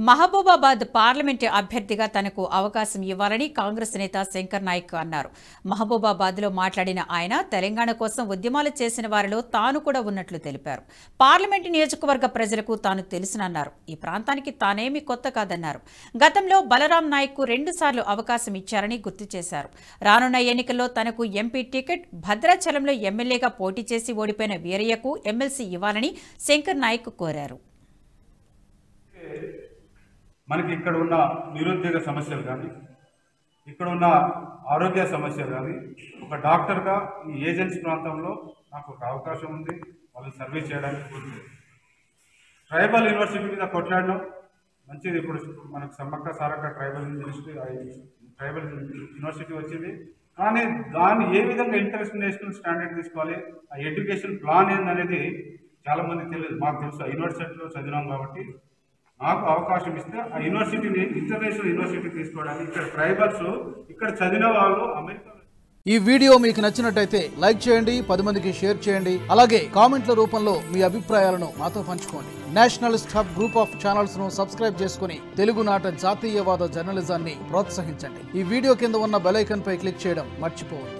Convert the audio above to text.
Mahabubabad parliament అభ్యర్థిగా తనకు అవకాశం ఇవ్వాలని కాంగ్రెస్ నేత శంకర్ నాయక్ అన్నారు. మహబూబాబాద్లో మాట్లాడిన ఆయన తెలంగాణ కోసం ఉద్యమాలు చేసిన వారిలో తాను కూడా ఉన్నట్లు తెలిపారు. పార్లమెంటు నియోజకవర్గ ప్రజలకు తాను తెలుసునన్నారు. ఈ ప్రాంతానికి తానేమీ కొత్త కాదన్నారు. గతంలో బలరాం నాయక్కు 2 సార్లు అవకాశం ఇచ్చారని గుర్తు చేశారు. రానున్న ఎన్నికల్లో తనకు ఎంపీ టికెట్, భద్రాచలంలో ఎమ్మెల్యేగా పోటీ చేసి ఓడిపోయిన వీరయ్యకు ఎమ్మెల్సీ ఇవ్వాలని శంకర్ నాయక్ కోరారు. మనకి ఇక్కడ ఉన్న నిరుద్యోగ సమస్యలు కానీ, ఇక్కడ ఉన్న ఆరోగ్య సమస్యలు కానీ, ఒక డాక్టర్గా ఈ ఏజెన్సీ ప్రాంతంలో నాకు ఒక అవకాశం ఉంది వాళ్ళని సర్వీస్ చేయడానికి. ట్రైబల్ యూనివర్సిటీ మీద కొట్లాడడం మంచిది. ఇప్పుడు మనకు సమ్మక్క సారక్క ట్రైబల్ యూనివర్సిటీ వచ్చింది. కానీ దాన్ని ఏ విధంగా ఇంటర్నేషనల్ స్టాండర్డ్ తీసుకోవాలి, ఆ ఎడ్యుకేషన్ ప్లాన్ ఏందనేది చాలామంది తెలియదు. మాకు తెలుసు, ఆ యూనివర్సిటీలో చదివినాం కాబట్టి నాకు అవకాశం ఇస్తే ఆ యూనివర్సిటీని ఇంటర్నేషనల్ యూనివర్సిటీ తీసుకోవడానికి ఇక్కడ ట్రైబల్స్ ఇక్కడ చదివిన వాళ్ళు అమెరికా. ఈ వీడియో మీకు నచ్చినట్టయితే లైక్ చేయండి, 10 మందికి షేర్ చేయండి. అలాగే కామెంట్ల రూపంలో మీ అభిప్రాయాలను మాతో పంచుకోండి. Nationalist hub group of channels ను సబ్స్క్రైబ్ చేసుకుని తెలుగునాట జాతీయవాద జర్నలిజాన్ని ప్రోత్సహించండి. ఈ వీడియో కింద ఉన్న బెల్ ఐకాన్ పై క్లిక్ చేయడం మర్చిపోవద్దు.